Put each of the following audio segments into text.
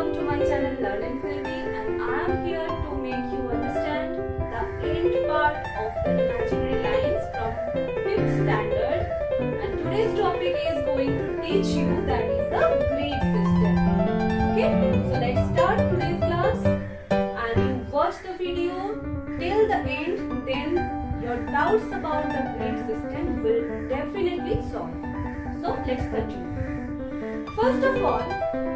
welcome to my channel Learn and Creative, and I am here to make you understand the end part of the imaginary lines from 5th standard. And today's topic is going to teach you, that is the grade system. Okay, so let's start today's class, and you watch the video till the end, then your doubts about the grade system will definitely solve. So let's continue. First of all,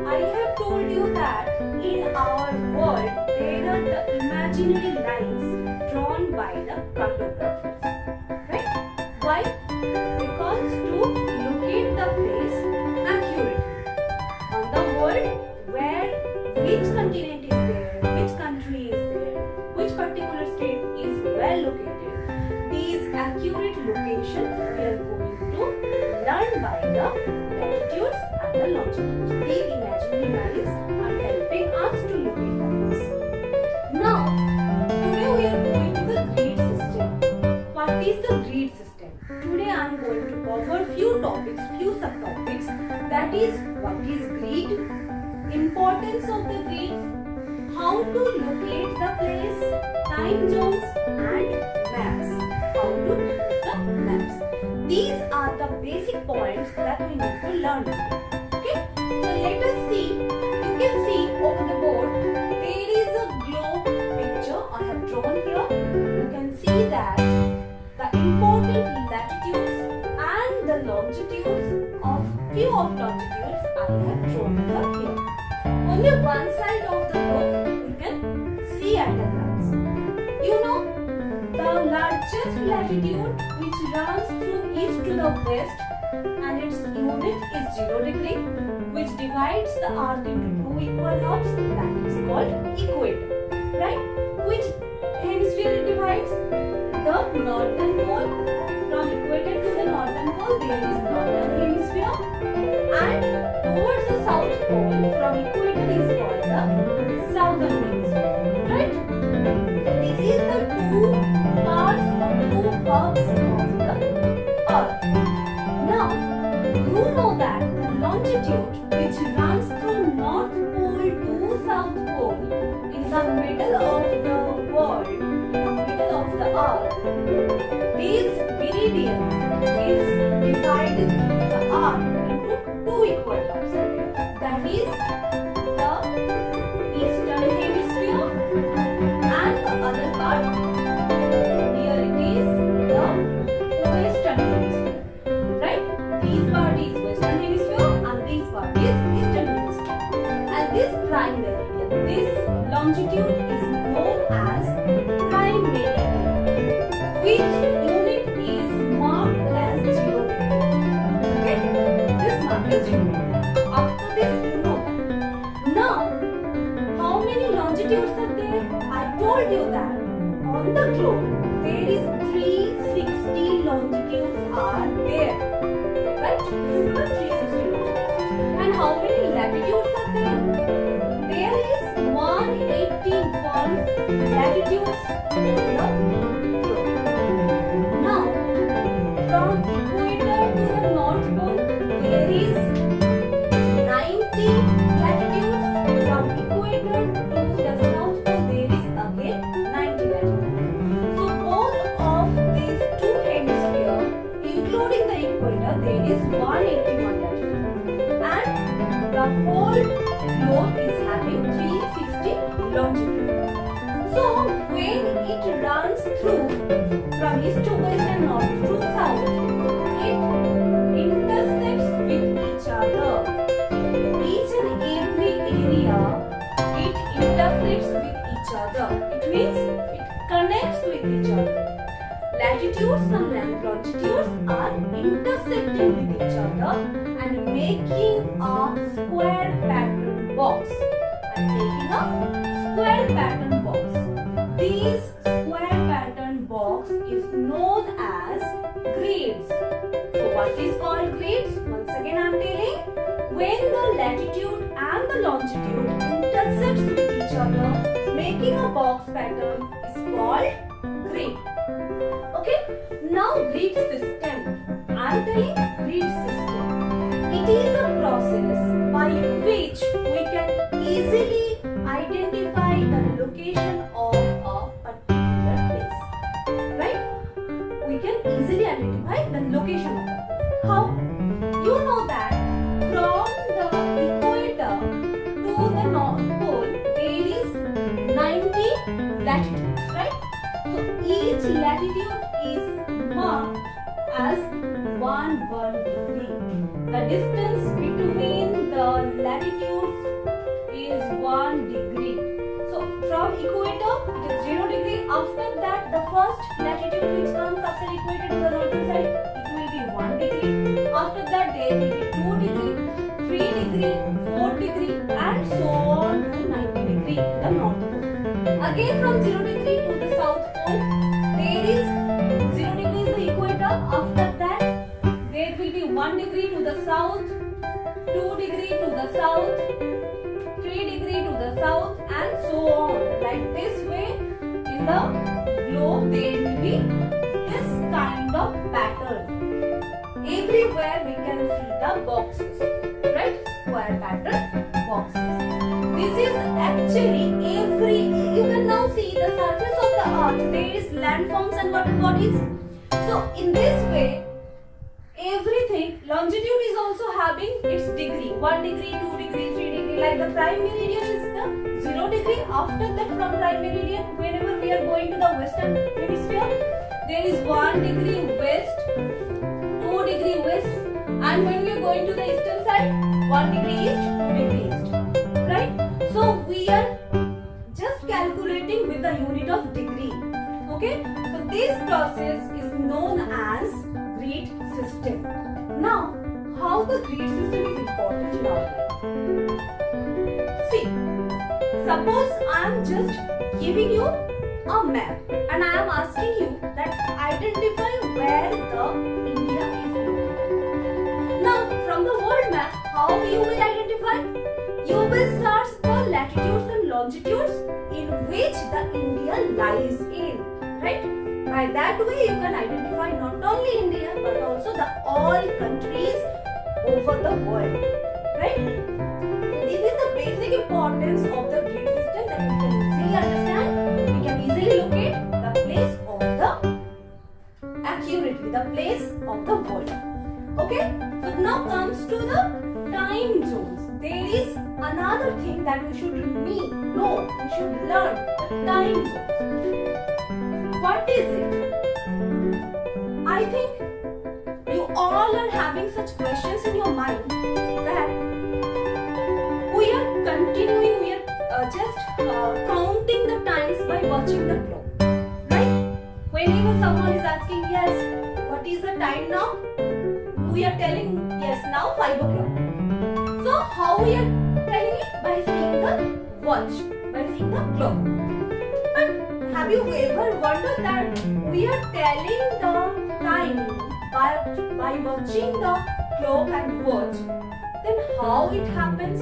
I have told you that in our world there are the imaginary lines drawn by the cartographers. Right? Why? Because to locate the place accurately on the world, where which continent is there, which country is there, which particular state is well located. These accurate locations we are going to learn by the latitudes and the longitudes. These imaginary lines are helping us to locate the place. Now, today we are going to the grid system. What is the grid system? Today I am going to cover few topics, few subtopics. That is, what is grid, importance of the grid, how to locate the place, time zones and maps. How to use the maps. These are the basic points that we need to learn. Okay? So let us see. You can see over the board, there is a globe picture I have drawn here. You can see that the important latitudes and the longitudes of few of longitudes I have drawn here. Only one side of the globe you can see at a glance. You know, the largest latitude which runs through east to the west, and its unit is 0 degree, which divides the earth into two equal halves, that is called equator. Right? Which hemisphere it divides? The northern pole. From equator to the northern pole there is northern hemisphere, and towards the south pole from equator is called the southern hemisphere. Right? So this is the two parts or two hubs of the earth. Now, you know that the longitude which runs through North Pole to South Pole in the middle of the world, in the middle of the earth, this meridian is divided the earth into two equal halves. That is the eastern hemisphere, and the other part, here it is the western hemisphere. Right? This part is western hemisphere and this part is eastern hemisphere. And this prime meridian, this longitude is known as prime meridian, which unit is marked as 0 degree. Okay? This mark is 0 degree. Up to this you know that. Now, how many longitudes are there? I told you that on the globe there is 360 longitudes are there. Right? Total 360 longitudes. And how many latitudes are there? There is 181 latitudes in the globe. Now, from equator to the north pole there is 90 latitudes. From equator to the south pole there is again 90 latitudes. So both of these two hemispheres, including the equator, there is 181 latitude, and the whole globe is having 360 longitude. So when it runs through from east to west and north to south, it intersects with each other. Each and every area, it intersects with each other. It means it connects with each other. Latitudes and longitudes are intersecting with each other and making a square pattern box. This square pattern box is known as grids. So what is called grids? Once again I am telling, when the latitude and the longitude intersects with each other, making a box pattern is called grid. Okay, now grid system. I am telling grid system. It is a process by which we can easily latitude is marked as 1 degree. The distance between the latitudes is 1 degree. So from equator it is 0 degree. After that, the first latitude which comes after equator to the northern side, it will be 1 degree. After that, there will be 2 degree, 3 degree, 4 degree, and so on to 90 degree, the north pole. Again, from 0 degree to the south pole, there is 0 degree is the equator. After that, there will be 1 degree to the south, 2 degree to the south, 3 degree to the south, and so on. Like this way, in the globe, there will be this kind of pattern. Everywhere we can see the boxes, right? Square pattern boxes. This is actually you can now see the surface of the earth. There is landforms and water bodies. So in this way, everything, longitude is also having its degree, 1 degree, 2 degree, 3 degree. Like the prime meridian is the 0 degree. After that, from prime meridian, whenever we are going to the western hemisphere, there is 1 degree west, 2 degree west, and when we are going to the eastern side, 1 degree east, 2 degree east, right? So we are just calculating with the unit of degree. Okay, so this process is known as grid system. Now, how the grid system is important in our life? See, suppose I am just giving you a map and I am asking you that identify where the India is located. Now, from the world map, how you will identify? You will search the latitudes and longitudes in which the India lies in, right? By that way, you can identify not only India but also the all countries over the world, right? This is the basic importance of the grid system that we can easily understand. We can easily locate the place of the accurately the place of the world. Okay, so now comes to the time zones. There is another thing that we should know, we should learn, the time zones. What is it? I think you all are having such questions in your mind that we are continuing, we are just counting the times by watching the clock, right? Whenever someone is asking, yes, what is the time now? We are telling, yes, now 5 o'clock. So how we are telling it? By seeing the watch, by seeing the clock. But have you ever wondered that we are telling the time by watching the clock and watch? Then how it happens?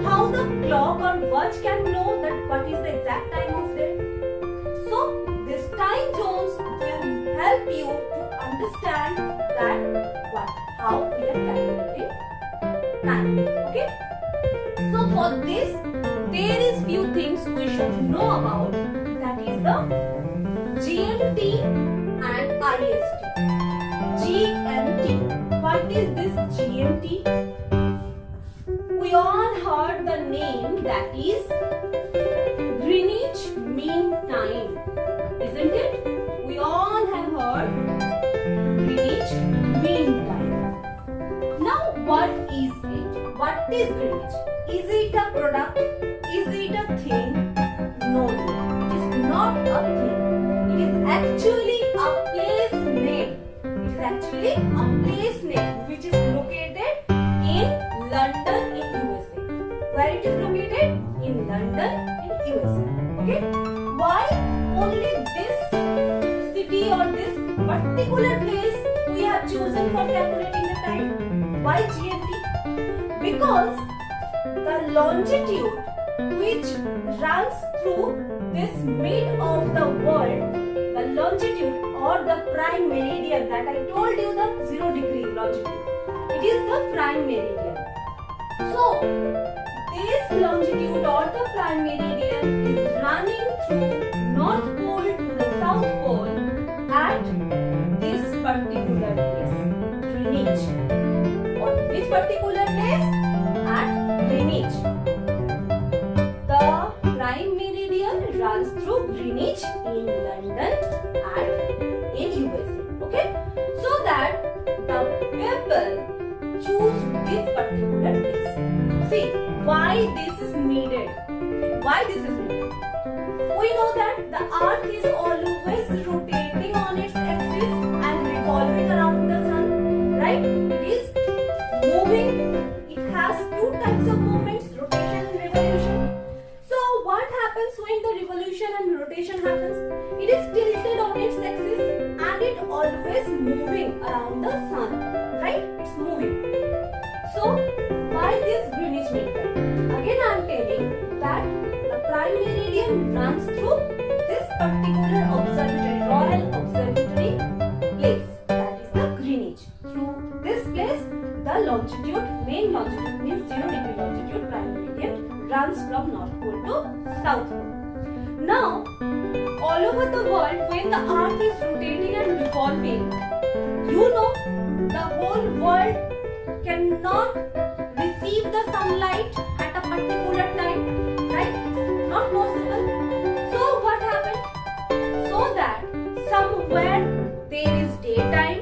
How the clock or watch can know that what is the exact time of day? So this time zones will help you to understand that how we are calculating time. Okay? So for this, there is few things we should know about. That is the GMT and IST. GMT. What is this GMT? We all heard the name, that is Greenwich Mean Time, isn't it? We all have heard Greenwich Mean Time. Now what is it? What is Greenwich? Is it a product? Is it a thing? No, it is not a thing. It is actually a place name. It is actually a place name which is located in London in USA. Where it is located? In London in USA. Okay? Why only this city or this particular place we have chosen for calculating the time? Why GMT? Because the longitude which runs through this mid of the world, the longitude or the prime meridian that I told you, the 0 degree longitude, it is the prime meridian. So this longitude or the prime meridian is running through North Pole to the South Pole at this particular place, Greenwich. On which particular place? At Greenwich. The prime meridian runs through Greenwich in London at See, why this is needed? Why this is needed? We know that the earth is always rotating on its axis and revolving around the sun, right? It is moving. It has two types of movements, rotation and revolution. So what happens when the revolution and rotation happens? It is tilted on its axis and it always moving around the sun, right? It's moving. So why this Greenwich Mean Time? Again I am telling that the prime meridian runs through this particular observatory, Royal Observatory place, that is the Greenwich. Through this place, the longitude, main longitude means 0 degree longitude, prime meridian runs from North Pole to South Pole. Now, all over the world, when the earth is rotating and revolving, you know, the whole world cannot receive the sunlight at a particular time, right? It's not possible. So what happened? So that somewhere there is daytime,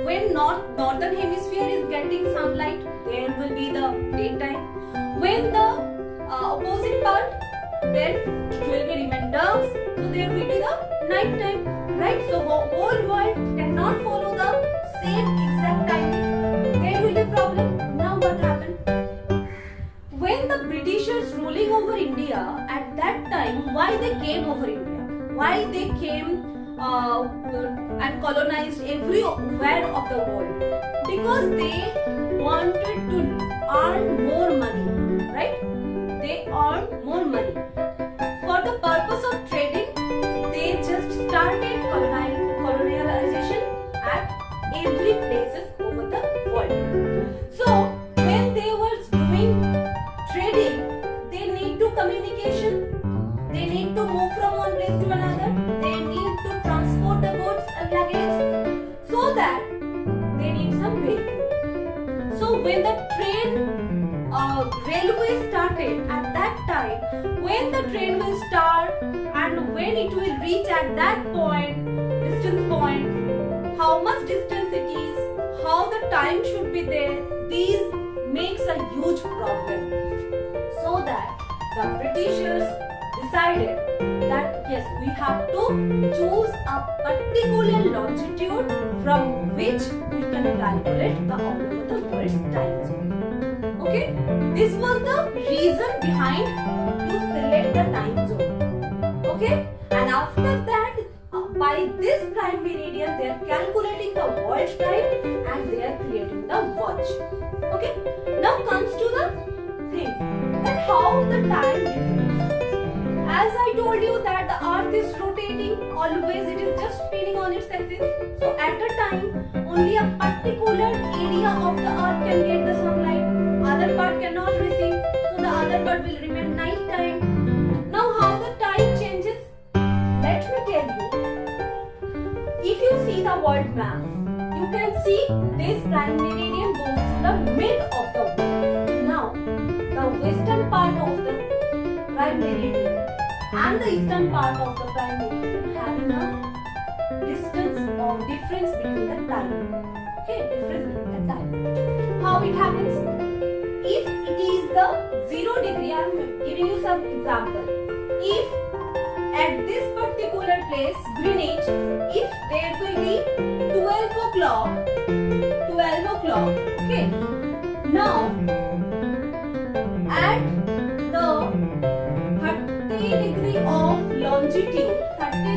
when northern hemisphere is getting sunlight, there will be the daytime. When the opposite part, then it will be remain dark, so there will be the night time, right? So whole world cannot follow the same exact timing. There will be problem. Now what happened? When the Britishers ruling over India at that time, why they came over India? Why they came and colonized everywhere of the world? Because they wanted to earn more money, right? They earn more money. For the purpose of trading, they just started colonialization at every places over the world. So when they were doing trading, they need to communication. They need to move from one place to another. They need to transport the goods and luggage. So that they need some vehicle. So when the railway started at that time, when the train will start and when it will reach at that distance point, how much distance it is, how the time should be there, these makes a huge problem. So that the Britishers decided that yes, we have to choose a particular longitude from which we can calculate the all over the world's time zone. Okay, this was the reason behind to select the time zone. Okay, and after that, by this prime meridian, they are calculating the world time and they are creating the watch. Okay, now comes to the thing that how the time differs. As I told you that the earth is rotating, always it is just spinning on its axis. So at a time, only a particular area of the earth can get the sunlight. Other part cannot receive, so the other part will remain night time. Now how the time changes? Let me tell you. If you see the world map, you can see this prime meridian goes to the mid of the world. Now, the western part of the prime meridian and the eastern part of the prime meridian having a distance or difference between the time. Okay, difference between the time. How it happens? If it is the 0 degree, I am giving you some example. If at this particular place, Greenwich, if there will be 12 o'clock, okay. Now, at the 30 degree of longitude, 30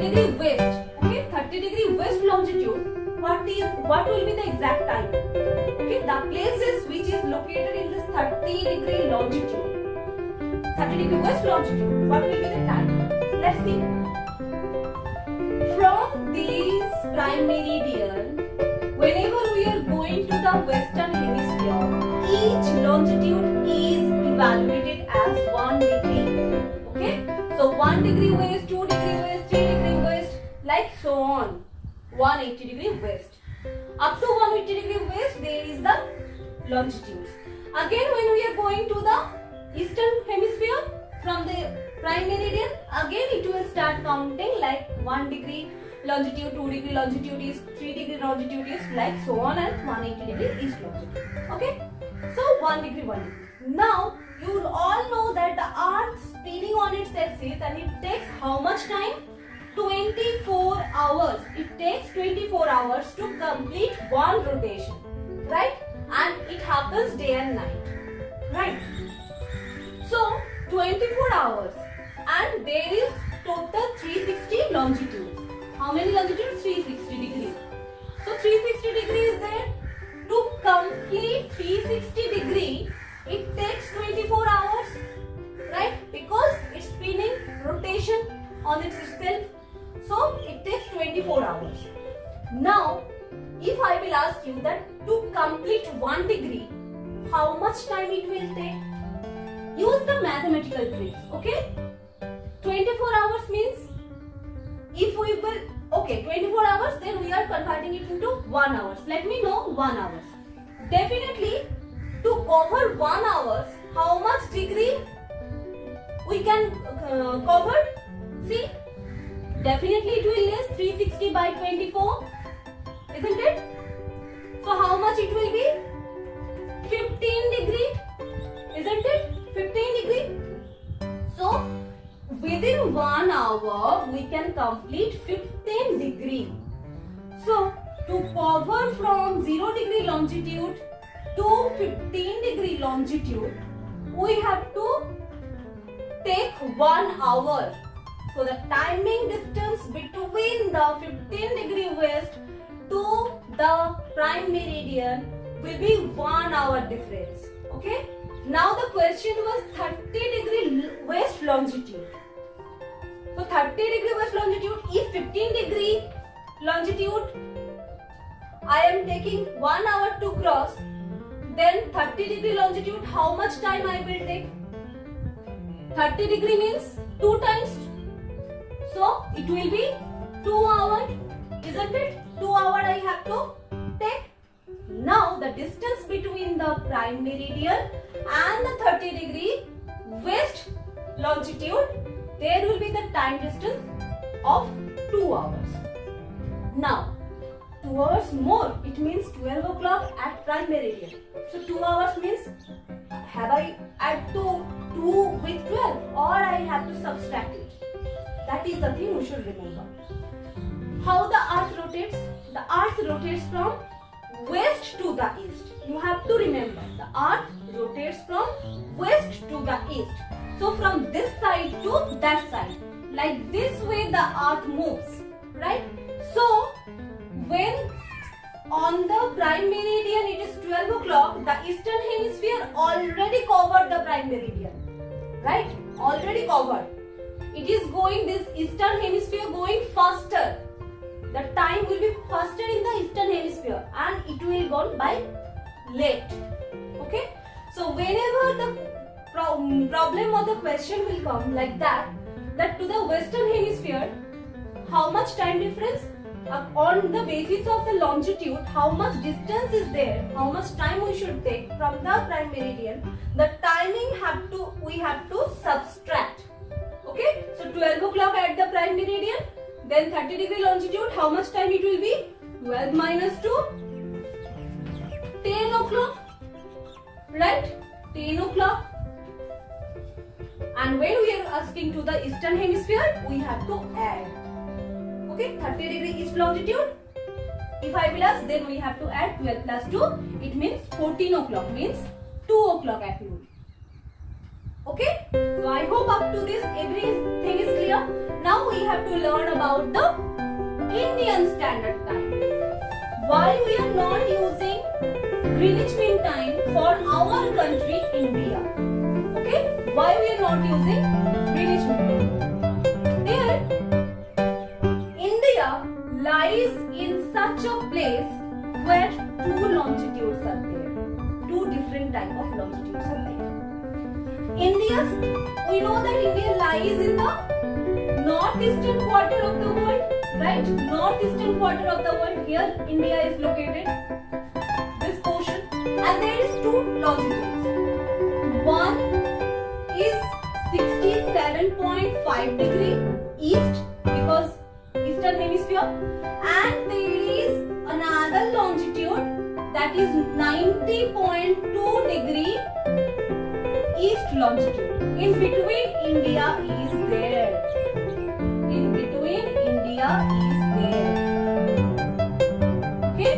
degree west, okay, 30 degree west longitude, what will be the exact time? Okay, the places which is located in this 30 degree longitude, 30 degree west longitude, what will be the time? Let's see. From this prime meridian, whenever we are going to the western hemisphere, each longitude is evaluated as 1 degree. Okay, so 1 degree west, 2 degree west, 3 degree west, like so on. 180 degree west. Up to 180 degree west, there is the longitudes. Again, when we are going to the eastern hemisphere from the prime meridian, again it will start counting like 1 degree, longitude, 2 degree longitude is 3 degree longitude is, like so on, and 180 degree east longitude. Okay, so 1 degree, 1 degree. Now you all know that the earth spinning on its axis, and it takes how much time? 24 hours. It takes 24 hours to complete one rotation, right? And it happens day and night, right? So 24 hours, and there is total 360 longitudes. How many longitudes? 360 degrees. So 360 degrees is there. To complete 360 degree, it takes 24 hours, right? Because it's spinning rotation on itself. So it takes 24 hours. Now, if I will ask you that to complete 1 degree, how much time it will take? Use the mathematical tricks, okay? 24 hours means, if we will, okay, 24 hours, then we are converting it into 1 hour. Let me know 1 hour. Definitely, to cover 1 hour, how much degree we can cover? See, definitely it will less 360 by 24, isn't it? So how much it will be? 15 degree, isn't it? 15 degree. So within 1 hour we can complete 15 degree. So to cover from 0 degree longitude to 15 degree longitude, we have to take 1 hour. So the timing distance between the 15 degree west to the prime meridian will be 1 hour difference. Okay. Now the question was 30 degree west longitude. So 30 degree west longitude, if 15 degree longitude I am taking 1 hour to cross, then 30 degree longitude, how much time I will take? 30 degree means 2 times. So it will be 2 hours, isn't it? 2 hours I have to take. Now the distance between the prime meridian and the 30 degree west longitude, there will be the time distance of 2 hours. Now 2 hours more, it means 12 o'clock at prime meridian. So 2 hours means, have I add to 2 with 12, or I have to subtract it? That is the thing we should remember. How the earth rotates? The earth rotates from west to the east. You have to remember, the earth rotates from west to the east. So from this side to that side, like this way the earth moves, right? So when on the prime meridian it is 12 o'clock, the eastern hemisphere already covered the prime meridian, right? Already covered. It is going, this eastern hemisphere going faster. The time will be faster in the eastern hemisphere, and it will go by late. Okay. So whenever the problem or the question will come like that to the western hemisphere, how much time difference? On the basis of the longitude, how much distance is there, how much time we should take from the prime meridian, the timing we have to subtract. Okay, so 12 o'clock at the prime meridian, then 30 degree longitude, how much time it will be? 12 minus 2, 10 o'clock, right? 10 o'clock. And when we are asking to the eastern hemisphere, we have to add. Okay, 30 degree east longitude. If I will ask, then we have to add 12 plus 2. It means 14 o'clock, means 2 o'clock at noon. Okay, so I hope up to this everything is clear. Now we have to learn about the Indian Standard Time. Why we are not using Greenwich Mean Time for our country, India? Okay, why we are not using Greenwich Mean Time? There, India lies in such a place where 2 longitudes are there. 2 different type of longitudes are there. We know that India lies in the northeastern quarter of the world, right? Northeastern quarter of the world. Here India is located, this portion, and there is 2 longitudes. One is 67.5 degree east, because eastern hemisphere, and there is another longitude that is 90.2 degree east longitude. In between India is there. In between India is there. Okay.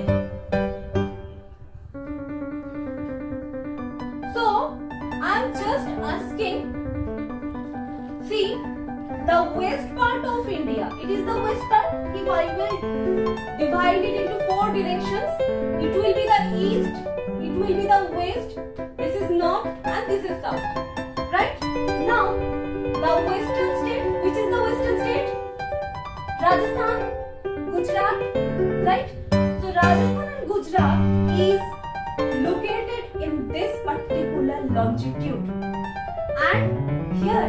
So I'm just asking. See, the west part of India. It is the west part. If I will divide it into 4 directions, it will be the east. It will be the west. This is north and this is south. Right? Now, the western state, which is the western state? Rajasthan, Gujarat, right? So, Rajasthan and Gujarat is located in this particular longitude. And here,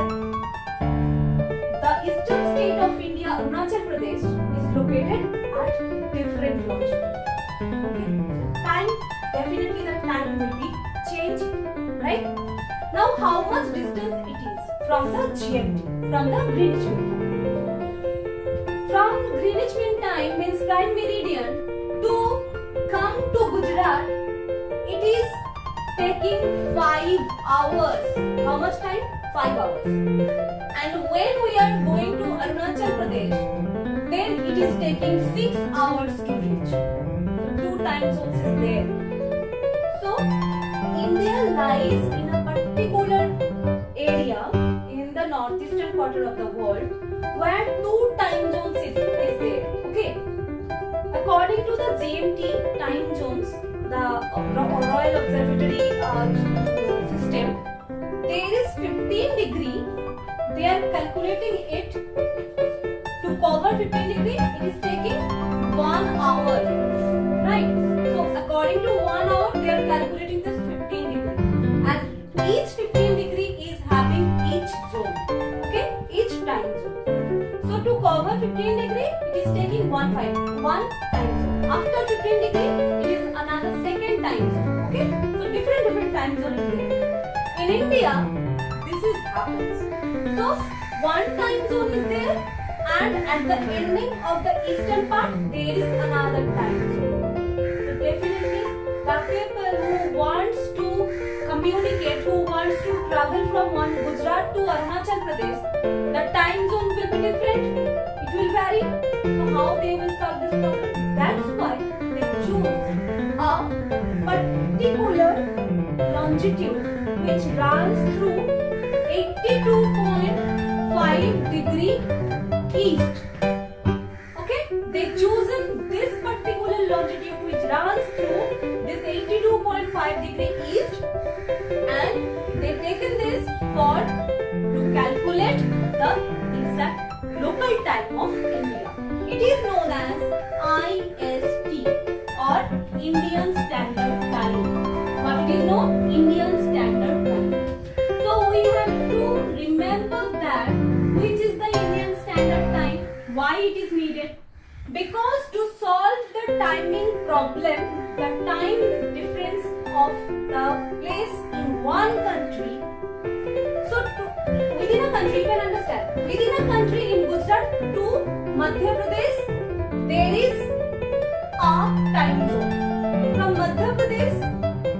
the eastern state of India, Arunachal Pradesh, is located at different longitude. Okay? Time, definitely the time will be changed, right? Now, how much distance it is from the GMT, from the Greenwich Mean Time? From Greenwich Mean Time means prime meridian to come to Gujarat, it is taking 5 hours. How much time? 5 hours. And when we are going to Arunachal Pradesh, then it is taking 6 hours to reach. So 2 time zones is there. So India lies in a particular area in the northeastern quarter of the world where 2 time zones is there. Okay. According to the GMT time zones, the Royal Observatory system, there is 15 degree. They are calculating it to cover 15 degree. It is taking 1 hour, right? So according to 1 hour, they are calculating this 15 degree, and each 15 degree is having each zone. Okay, each time zone. So to cover 15 degree, it is taking one time zone. After 15 degree, it is another second time zone. Okay, so different time zone is there. In India, this is happens. So one time zone is there, and at the ending of the eastern part, there is another time zone. So definitely, the people who wants to communicate, who wants to travel from one Gujarat to Arunachal Pradesh, the time zone will be different. It will vary. So how they will solve this problem? That's why they choose a particular longitude which runs through 82.5 degree east. Okay, they chosen this particular longitude which runs through this 82.5 degree east, and they taken this for to calculate the exact local time of India. It is known as IST or Indian Standard Time. What it is known? Indian Standard Time. So we have to remember that which is the Indian Standard Time, why it is needed. Because to solve the timing problem, the time difference of the place in one country. So within a country, you can understand. Within a country in Gujarat to Madhya Pradesh, there is a time zone. From Madhya Pradesh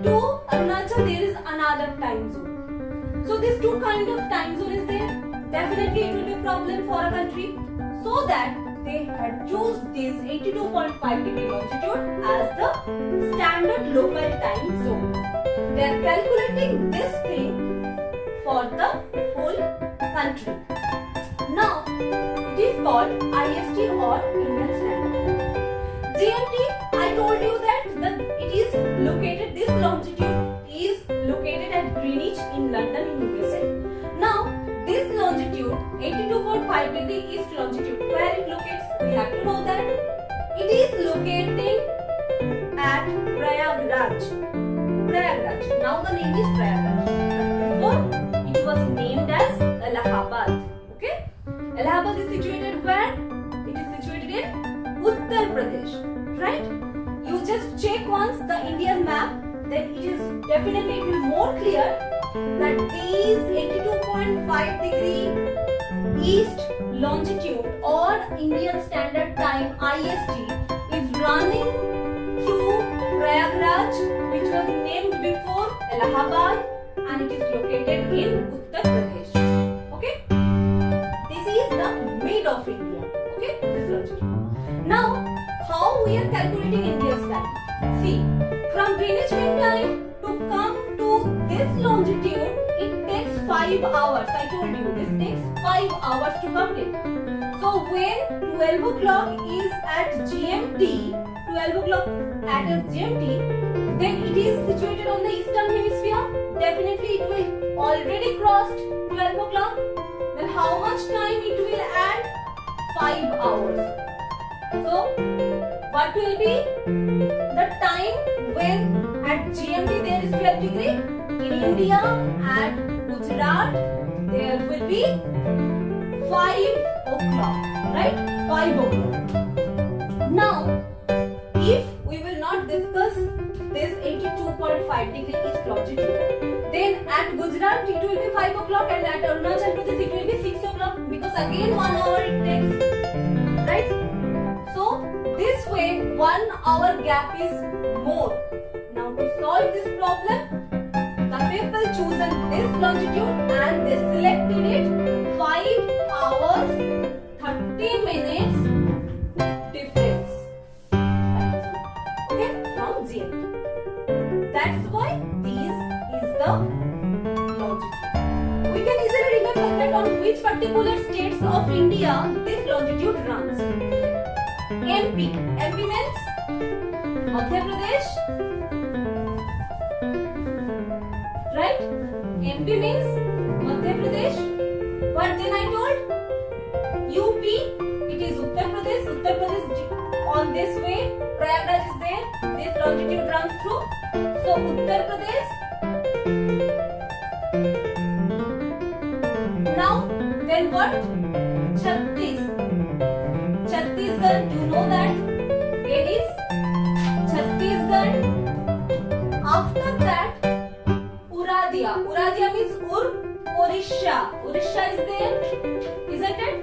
to Arunachal, there is another time zone. So these 2 kind of time zone is there. Definitely it will be a problem for a country. So that they had choose this 82.5 degree longitude as the standard local time zone. They are calculating this thing for the whole country. Now it is called IST or Indian Standard Time. GMT, I told you that it is located, this longitude is located at Greenwich in London in USA. Now this longitude 82.5 degree east longitude, where it locates, we have to know that it is locating at Prayagraj. Now the name is Prayagraj. Before it was named as Allahabad. Okay, Allahabad is situated where? It is situated in Uttar Pradesh, right? You just check once the Indian map, then it is definitely, it will be more clear that these 82.5 degree east longitude or Indian Standard Time IST is running through Prayagraj, which was named before Allahabad, and it is located in Uttar Pradesh. Okay, this is the mid of India. Okay, this longitude. Now, how we are calculating India's time? See, from Greenwich Mean Time to come to this longitude, it takes 5 hours. I told you this takes 5 hours to complete. So when 12 o'clock is at GMT, 12 o'clock at GMT, then it is situated on the eastern hemisphere. Definitely it will already crossed 12 o'clock. Then how much time it will add? 5 hours. So what will be the time when at GMT there is 12 degree? In India, at Gujarat, there will be 5 o'clock, right? 5 o'clock. Now, if we will not discuss this 82.5 degree east longitude, then at Gujarat it will be 5 o'clock and at Arunachal Pradesh it will be 6 o'clock, because again 1 hour it takes, right? So, this way 1 hour gap is more. Now, to solve this problem, the people chosen this longitude and they selected it 5 hours 30 minutes difference. Okay, from GMT. That's why this is the longitude. We can easily remember that on which particular states of India this longitude runs. MP. MP means Madhya Pradesh. Right? MP means Madhya Pradesh. What then I told? UP. It is Uttar Pradesh. Uttar Pradesh on this way. Prayagraj is there. This longitude runs through. So Uttar Pradesh. Now, then what? Chhattisgarh, you know that. There is Chhattisgarh. After that, Uradia. Uradia means Orissa. Orissa is there, isn't it?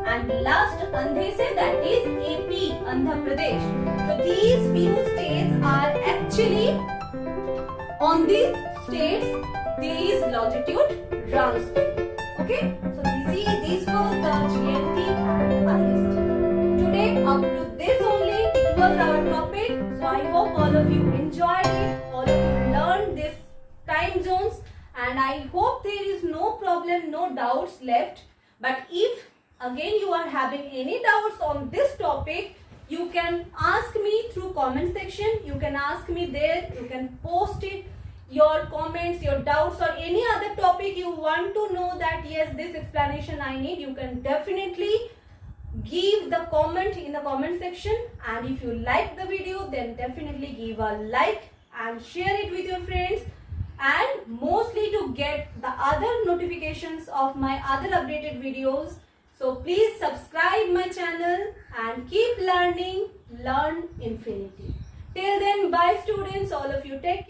And last, Andhra se, that is AP, Andhra Pradesh. So these few states are actually on these states this longitude runs through. Okay, so this was the GMT and IST. Today, up to this only, it was our topic. So I hope all of you enjoyed it, all of you learned this time zones, and I hope there is no problem, no doubts left. But if again you are having any doubts on this topic, you can ask me through comment section. You can ask me there. You can post it, your comments, your doubts, or any other topic you want to know that yes, this explanation I need. You can definitely give the comment in the comment section. And if you like the video, then definitely give a like and share it with your friends. And mostly to get the other notifications of my other updated videos. So please subscribe my channel and keep learning, learn infinity. Till then, bye students, all of you take care.